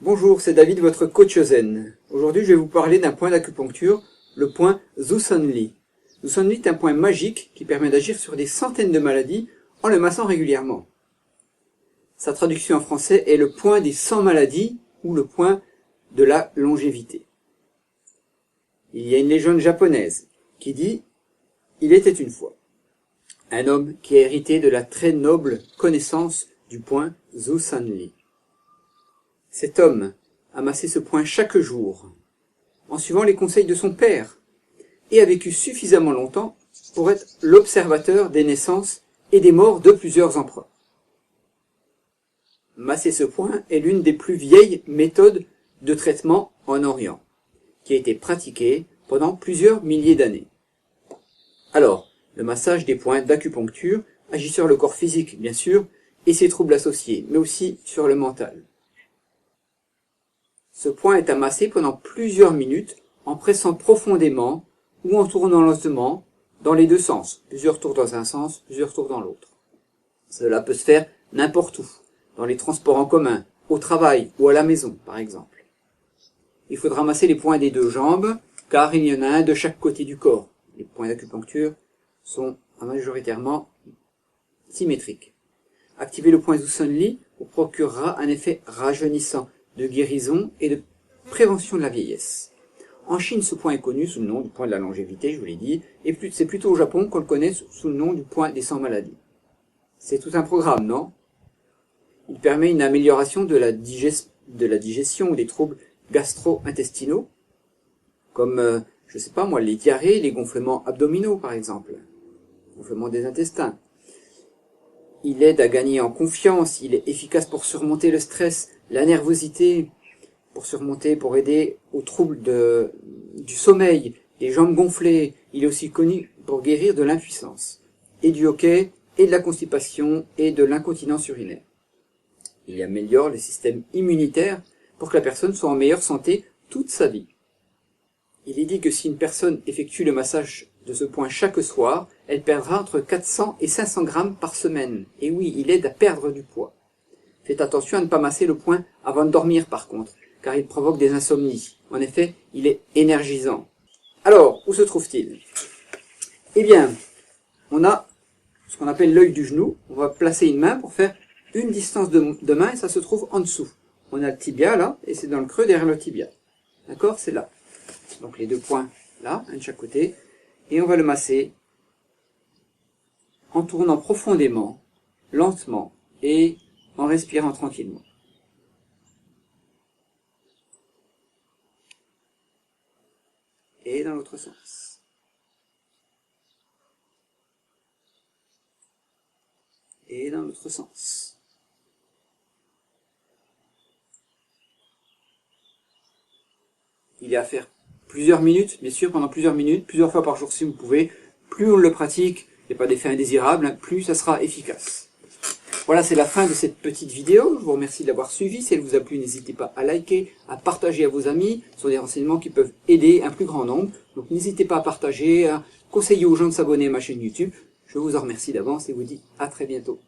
Bonjour, c'est David, votre coach zen. Aujourd'hui, je vais vous parler d'un point d'acupuncture, le point Zusanli. Zusanli est un point magique qui permet d'agir sur des centaines de maladies en le massant régulièrement. Sa traduction en français est le point des 100 maladies ou le point de la longévité. Il y a une légende japonaise qui dit « Il était une fois un homme qui a hérité de la très noble connaissance du point Zusanli. Cet homme amassait ce point chaque jour, en suivant les conseils de son père, et a vécu suffisamment longtemps pour être l'observateur des naissances et des morts de plusieurs empereurs. Masser ce point est l'une des plus vieilles méthodes de traitement en Orient, qui a été pratiquée pendant plusieurs milliers d'années. Alors, le massage des points d'acupuncture agit sur le corps physique, bien sûr, et ses troubles associés, mais aussi sur le mental. Ce point est amassé pendant plusieurs minutes en pressant profondément ou en tournant lentement dans les deux sens, plusieurs tours dans un sens, plusieurs tours dans l'autre. Cela peut se faire n'importe où, dans les transports en commun, au travail ou à la maison par exemple. Il faudra masser les points des deux jambes car il y en a un de chaque côté du corps. Les points d'acupuncture sont majoritairement symétriques. Activer le point Zusanli vous procurera un effet rajeunissant, de guérison et de prévention de la vieillesse. En Chine, ce point est connu sous le nom du point de la longévité, je vous l'ai dit, et c'est plutôt au Japon qu'on le connaît sous le nom du point des 100 maladies. C'est tout un programme, non? Il permet une amélioration de la digestion ou des troubles gastro-intestinaux, comme, je sais pas moi, les diarrhées, les gonflements abdominaux par exemple, gonflement des intestins. Il aide à gagner en confiance, il est efficace pour surmonter le stress, la nervosité, pour aider aux troubles du sommeil, les jambes gonflées. Il est aussi connu pour guérir de l'impuissance, et du hoquet, et de la constipation, et de l'incontinence urinaire. Il améliore le système immunitaire pour que la personne soit en meilleure santé toute sa vie. Il est dit que si une personne effectue le massage de ce point chaque soir, elle perdra entre 400 et 500 grammes par semaine. Et oui, il aide à perdre du poids. Faites attention à ne pas masser le point avant de dormir par contre, car il provoque des insomnies. En effet, il est énergisant. Alors, où se trouve-t-il? Eh bien, on a ce qu'on appelle l'œil du genou. On va placer une main pour faire une distance de main et ça se trouve en dessous. On a le tibia là, et c'est dans le creux derrière le tibia. D'accord? C'est là. Donc les deux points là, un de chaque côté. Et on va le masser en tournant profondément, lentement et en respirant tranquillement. Et dans l'autre sens. Et dans l'autre sens. Il est à faire plusieurs minutes, bien sûr, pendant plusieurs minutes, plusieurs fois par jour si vous pouvez. Plus on le pratique, il n'y a pas d'effet indésirable, plus ça sera efficace. Voilà, c'est la fin de cette petite vidéo. Je vous remercie de l'avoir suivi. Si elle vous a plu, n'hésitez pas à liker, à partager à vos amis. Ce sont des renseignements qui peuvent aider un plus grand nombre. Donc n'hésitez pas à partager, à conseiller aux gens de s'abonner à ma chaîne YouTube. Je vous en remercie d'avance et vous dis à très bientôt.